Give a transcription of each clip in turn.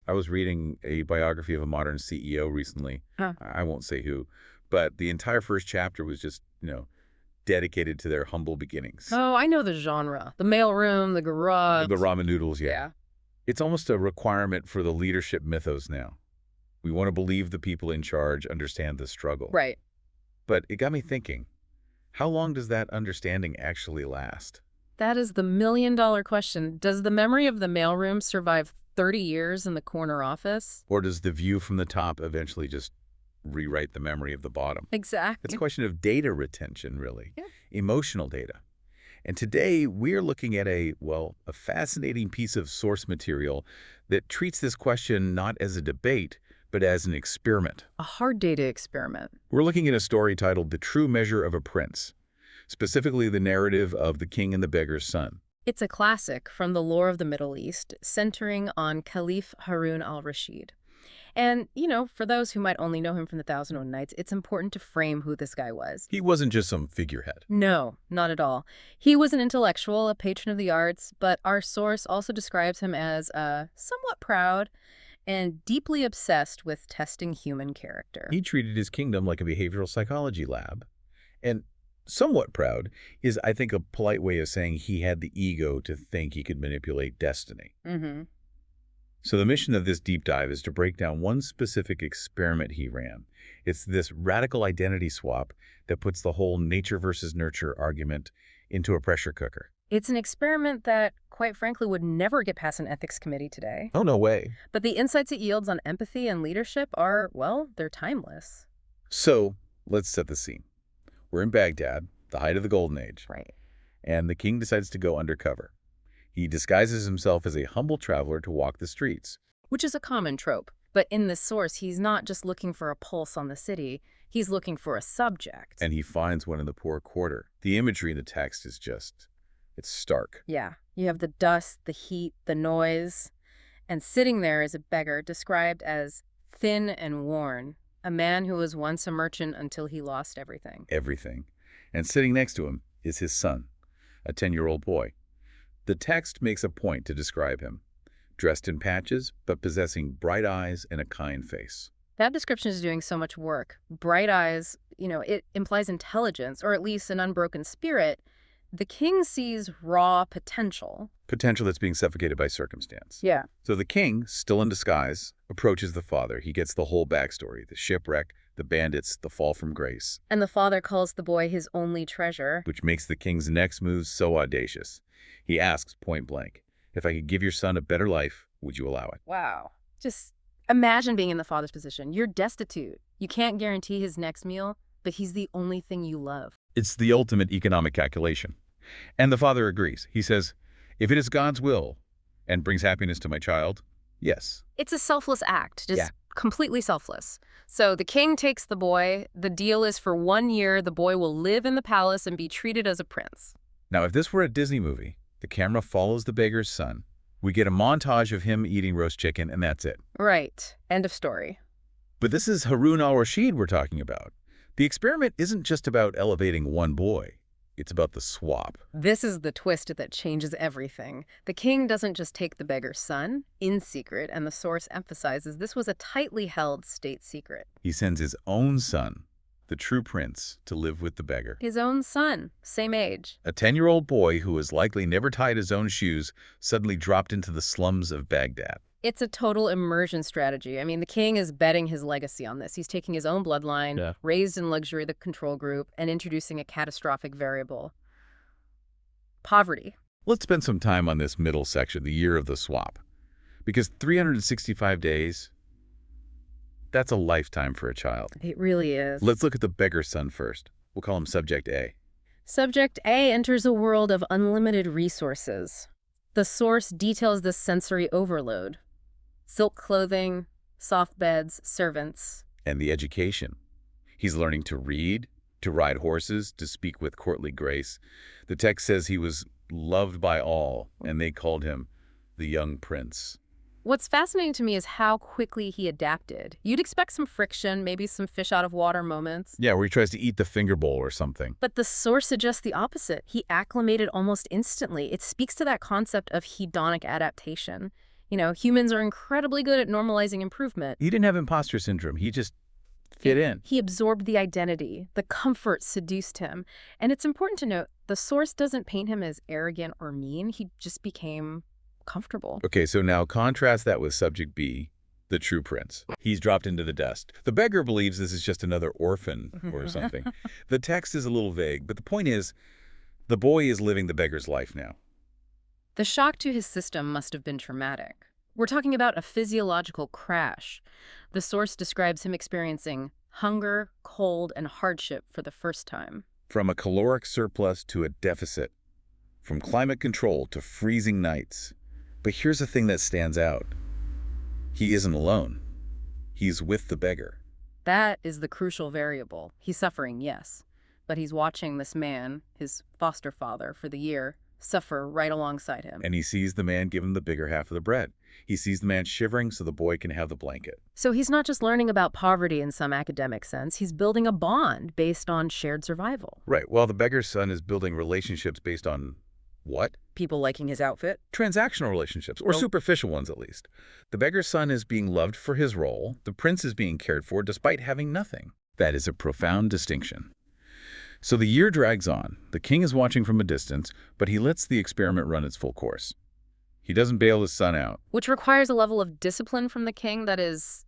I was reading a biography of a modern CEO recently. Huh. I won't say who, but the entire first chapter was just, dedicated to their humble beginnings. Oh, I know the genre. The mailroom, the garage. The ramen noodles, yeah. Yeah. It's almost a requirement for the leadership mythos now. We want to believe the people in charge understand the struggle. Right. But it got me thinking, how long does that understanding actually last? That is the million-dollar question. Does the memory of the mailroom survive 30 years in the corner office? Or does the view from the top eventually just rewrite the memory of the bottom? It's Exactly. a question of data retention, really, Yeah. emotional data. And today we're looking at a fascinating piece of source material that treats this question not as a debate, but as an experiment. A hard data experiment. We're looking at a story titled The True Measure of a Prince, specifically the narrative of the king and the beggar's son. It's a classic from the lore of the Middle East, centering on Caliph Harun al-Rashid. And, for those who might only know him from the Thousand and One Nights, it's important to frame who this guy was. He wasn't just some figurehead. No, not at all. He was an intellectual, a patron of the arts, but our source also describes him as somewhat proud and deeply obsessed with testing human character. He treated his kingdom like a behavioral psychology lab. And somewhat proud is, I think, a polite way of saying he had the ego to think he could manipulate destiny. Mm-hmm. So the mission of this deep dive is to break down one specific experiment he ran. It's this radical identity swap that puts the whole nature versus nurture argument into a pressure cooker. It's an experiment that, quite frankly, would never get past an ethics committee today. Oh, no way. But the insights it yields on empathy and leadership are, well, they're timeless. So let's set the scene. We're in Baghdad, the height of the Golden Age, Right. and the king decides to go undercover. He disguises himself as a humble traveler to walk the streets. Which is a common trope. But in this source, he's not just looking for a pulse on the city. He's looking for a subject. And he finds one in the poor quarter. The imagery in the text is it's stark. Yeah. You have the dust, the heat, the noise. And sitting there is a beggar described as thin and worn, a man who was once a merchant until he lost everything. Everything. And sitting next to him is his son, a 10-year-old boy. The text makes a point to describe him, dressed in patches, but possessing bright eyes and a kind face. That description is doing so much work. Bright eyes, it implies intelligence, or at least an unbroken spirit. The king sees raw potential. Potential that's being suffocated by circumstance. Yeah. So the king, still in disguise, approaches the father. He gets the whole backstory, the shipwreck, the bandits, the fall from grace. And the father calls the boy his only treasure. Which makes the king's next move so audacious. He asks point blank, if I could give your son a better life, would you allow it? Wow. Just imagine being in the father's position. You're destitute. You can't guarantee his next meal, but he's the only thing you love. It's the ultimate economic calculation. And the father agrees. He says, if it is God's will and brings happiness to my child, yes. It's a selfless act, just completely selfless. So the king takes the boy. The deal is for 1 year, the boy will live in the palace and be treated as a prince. Now, if this were a Disney movie, the camera follows the beggar's son. We get a montage of him eating roast chicken, and that's it. Right. End of story. But this is Harun al-Rashid we're talking about. The experiment isn't just about elevating one boy. It's about the swap. This is the twist that changes everything. The king doesn't just take the beggar's son in secret, and the source emphasizes this was a tightly held state secret. He sends his own son, the true prince, to live with the beggar. His own son, same age. A 10-year-old boy who has likely never tied his own shoes suddenly dropped into the slums of Baghdad. It's a total immersion strategy. I mean, the king is betting his legacy on this. He's taking his own bloodline, raised in luxury, the control group, and introducing a catastrophic variable. Poverty. Let's spend some time on this middle section, the year of the swap. Because 365 days, that's a lifetime for a child. It really is. Let's look at the beggar's son first. We'll call him Subject A. Subject A enters a world of unlimited resources. The source details this sensory overload. Silk clothing, soft beds, servants. And the education. He's learning to read, to ride horses, to speak with courtly grace. The text says he was loved by all, and they called him the young prince. What's fascinating to me is how quickly he adapted. You'd expect some friction, maybe some fish out of water moments. Yeah, where he tries to eat the finger bowl or something. But the source suggests the opposite. He acclimated almost instantly. It speaks to that concept of hedonic adaptation. Humans are incredibly good at normalizing improvement. He didn't have imposter syndrome. He just fit in. He absorbed the identity. The comfort seduced him. And it's important to note, the source doesn't paint him as arrogant or mean. He just became comfortable. Okay, so now contrast that with subject B, the true prince. He's dropped into the dust. The beggar believes this is just another orphan or something. The text is a little vague, but the point is, the boy is living the beggar's life now. The shock to his system must have been traumatic. We're talking about a physiological crash. The source describes him experiencing hunger, cold, and hardship for the first time. From a caloric surplus to a deficit. From climate control to freezing nights. But here's the thing that stands out. He isn't alone. He's with the beggar. That is the crucial variable. He's suffering, yes. But he's watching this man, his foster father for the year, suffer right alongside him. And he sees the man give him the bigger half of the bread. He sees the man shivering so the boy can have the blanket. So he's not just learning about poverty in some academic sense. He's building a bond based on shared survival. Right, while the beggar's son is building relationships based on what? People liking his outfit? Transactional relationships, or superficial ones at least. The beggar's son is being loved for his role. The prince is being cared for despite having nothing. That is a profound distinction. So the year drags on. The king is watching from a distance, but he lets the experiment run its full course. He doesn't bail his son out. Which requires a level of discipline from the king that is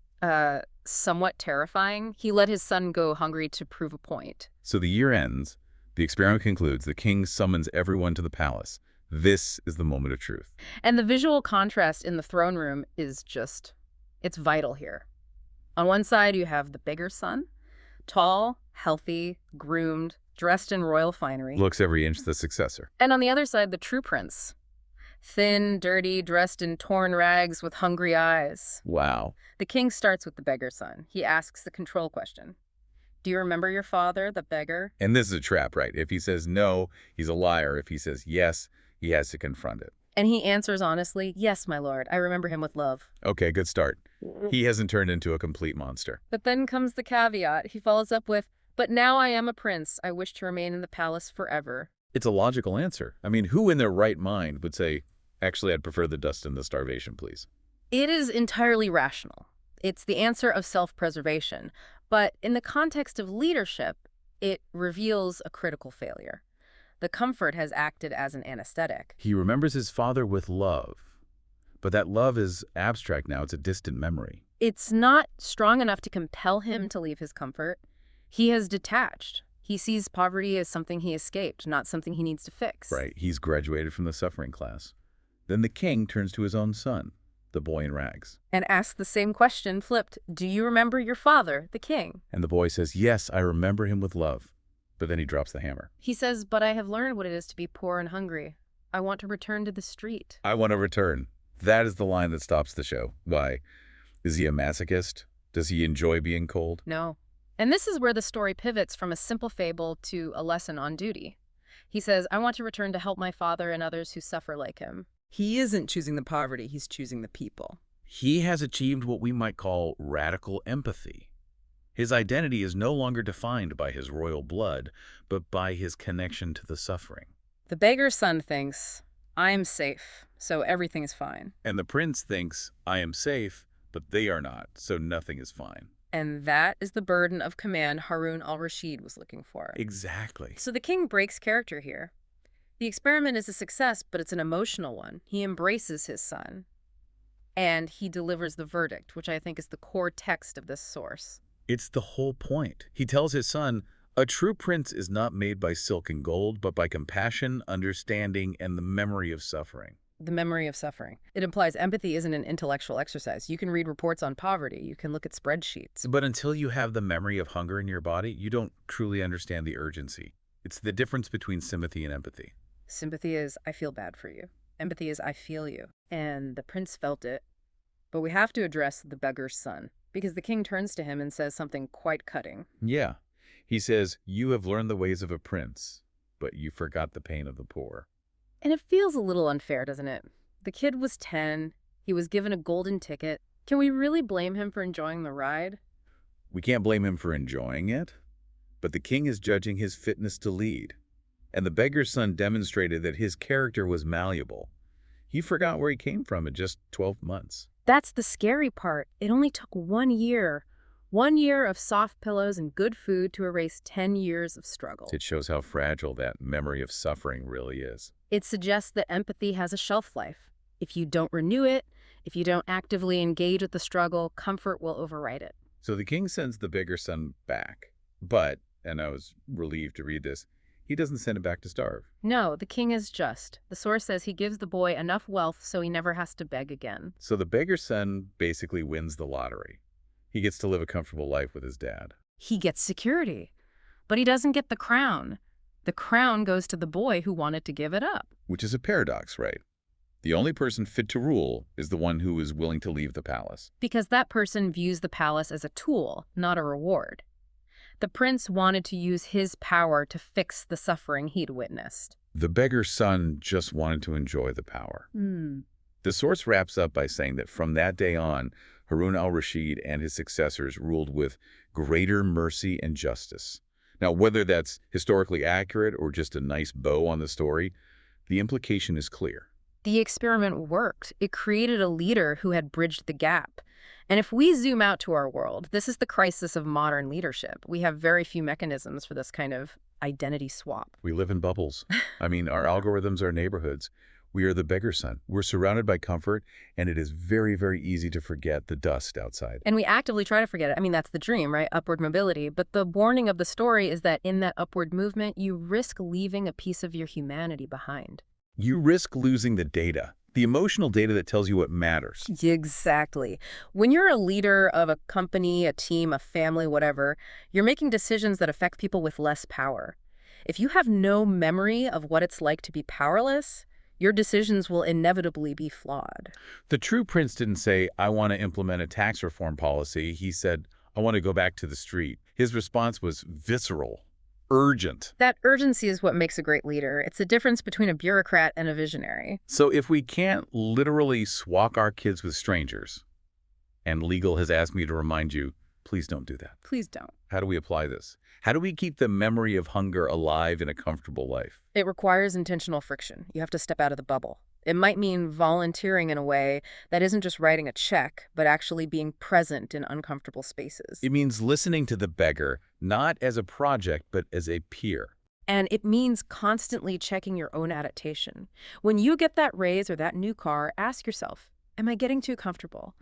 somewhat terrifying. He let his son go hungry to prove a point. So the year ends. The experiment concludes. The king summons everyone to the palace. This is the moment of truth. And the visual contrast in the throne room is it's vital here. On one side, you have the beggar's son, tall, healthy, groomed, dressed in royal finery. Looks every inch the successor. And on the other side, the true prince. Thin, dirty, dressed in torn rags with hungry eyes. Wow. The king starts with the beggar's son. He asks the control question. Do you remember your father, the beggar? And this is a trap, right? If he says no, he's a liar. If he says yes, he has to confront it. And he answers honestly, yes, my lord, I remember him with love. Okay, good start. He hasn't turned into a complete monster. But then comes the caveat. He follows up with, but now I am a prince. I wish to remain in the palace forever. It's a logical answer. I mean, who in their right mind would say, actually, I'd prefer the dust and the starvation, please? It is entirely rational. It's the answer of self-preservation. But in the context of leadership, it reveals a critical failure. The comfort has acted as an anesthetic. He remembers his father with love. But that love is abstract now. It's a distant memory. It's not strong enough to compel him to leave his comfort. He has detached. He sees poverty as something he escaped, not something he needs to fix. Right. He's graduated from the suffering class. Then the king turns to his own son, the boy in rags. And asks the same question flipped. Do you remember your father, the king? And the boy says, yes, I remember him with love. But then he drops the hammer. He says, but I have learned what it is to be poor and hungry. I want to return to the street. I want to return. That is the line that stops the show. Why? Is he a masochist? Does he enjoy being cold? No. And this is where the story pivots from a simple fable to a lesson on duty. He says, I want to return to help my father and others who suffer like him. He isn't choosing the poverty, he's choosing the people. He has achieved what we might call radical empathy. His identity is no longer defined by his royal blood, but by his connection to the suffering. The beggar's son thinks, I am safe, so everything is fine. And the prince thinks, I am safe, but they are not, so nothing is fine. And that is the burden of command Harun al-Rashid was looking for. Exactly. So the king breaks character here. The experiment is a success, but it's an emotional one. He embraces his son, and he delivers the verdict, which I think is the core text of this source. It's the whole point. He tells his son, a true prince is not made by silk and gold, but by compassion, understanding, and the memory of suffering. The memory of suffering. It implies empathy isn't an intellectual exercise. You can read reports on poverty. You can look at spreadsheets. But until you have the memory of hunger in your body, you don't truly understand the urgency. It's the difference between sympathy and empathy. Sympathy is, I feel bad for you. Empathy is, I feel you. And the prince felt it. But we have to address the beggar's son, because the king turns to him and says something quite cutting. Yeah. He says, you have learned the ways of a prince, but you forgot the pain of the poor. And it feels a little unfair, doesn't it? The kid was 10. He was given a golden ticket. Can we really blame him for enjoying the ride? We can't blame him for enjoying it, but the king is judging his fitness to lead. And the beggar's son demonstrated that his character was malleable. He forgot where he came from in just 12 months. That's the scary part. It only took 1 year. 1 year of soft pillows and good food to erase 10 years of struggle. It shows how fragile that memory of suffering really is. It suggests that empathy has a shelf life. If you don't renew it, if you don't actively engage with the struggle, comfort will override it. So the king sends the beggar son back. But, and I was relieved to read this, he doesn't send him back to starve. No, the king is just. The source says he gives the boy enough wealth so he never has to beg again. So the beggar son basically wins the lottery. He gets to live a comfortable life with his dad. He gets security, but he doesn't get the crown. The crown goes to the boy who wanted to give it up. Which is a paradox, right? The only person fit to rule is the one who is willing to leave the palace. Because that person views the palace as a tool, not a reward. The prince wanted to use his power to fix the suffering he'd witnessed. The beggar's son just wanted to enjoy the power. The source wraps up by saying that from that day on, Harun al-Rashid and his successors ruled with greater mercy and justice. Now, whether that's historically accurate or just a nice bow on the story, the implication is clear. The experiment worked. It created a leader who had bridged the gap. And if we zoom out to our world, this is the crisis of modern leadership. We have very few mechanisms for this kind of identity swap. We live in bubbles. I mean, our algorithms are neighborhoods. We are the beggar son. We're surrounded by comfort, and it is very, very easy to forget the dust outside. And we actively try to forget it. I mean, that's the dream, right? Upward mobility. But the warning of the story is that in that upward movement, you risk leaving a piece of your humanity behind. You risk losing the data, the emotional data that tells you what matters. Exactly. When you're a leader of a company, a team, a family, whatever, you're making decisions that affect people with less power. If you have no memory of what it's like to be powerless, your decisions will inevitably be flawed. The true prince didn't say, I want to implement a tax reform policy. He said, I want to go back to the street. His response was visceral, urgent. That urgency is what makes a great leader. It's the difference between a bureaucrat and a visionary. So if we can't literally swap our kids with strangers, and legal has asked me to remind you, please don't do that. Please don't. How do we apply this? How do we keep the memory of hunger alive in a comfortable life? It requires intentional friction. You have to step out of the bubble. It might mean volunteering in a way that isn't just writing a check, but actually being present in uncomfortable spaces. It means listening to the beggar, not as a project, but as a peer. And it means constantly checking your own adaptation. When you get that raise or that new car, ask yourself, am I getting too comfortable?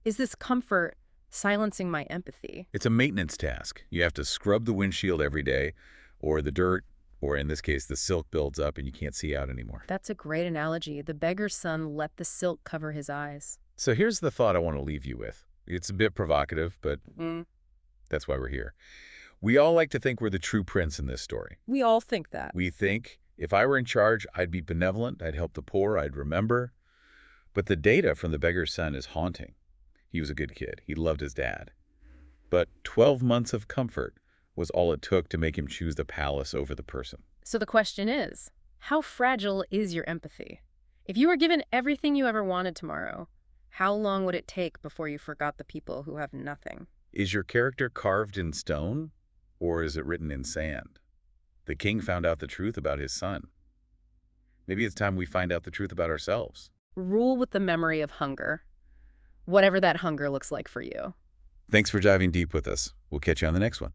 Is this comfort silencing my empathy? It's a maintenance task. You have to scrub the windshield every day, or the dirt, or in this case, the silk builds up and you can't see out anymore. That's a great analogy. The beggar's son let the silk cover his eyes. So here's the thought I want to leave you with. It's a bit provocative, but that's why we're here. We all like to think we're the true prince in this story. We all think that. We think, if I were in charge, I'd be benevolent, I'd help the poor, I'd remember. But the data from the beggar's son is haunting. He was a good kid. He loved his dad. But 12 months of comfort was all it took to make him choose the palace over the person. So the question is, how fragile is your empathy? If you were given everything you ever wanted tomorrow, how long would it take before you forgot the people who have nothing? Is your character carved in stone, or is it written in sand? The king found out the truth about his son. Maybe it's time we find out the truth about ourselves. Rule with the memory of hunger, whatever that hunger looks like for you. Thanks for diving deep with us. We'll catch you on the next one.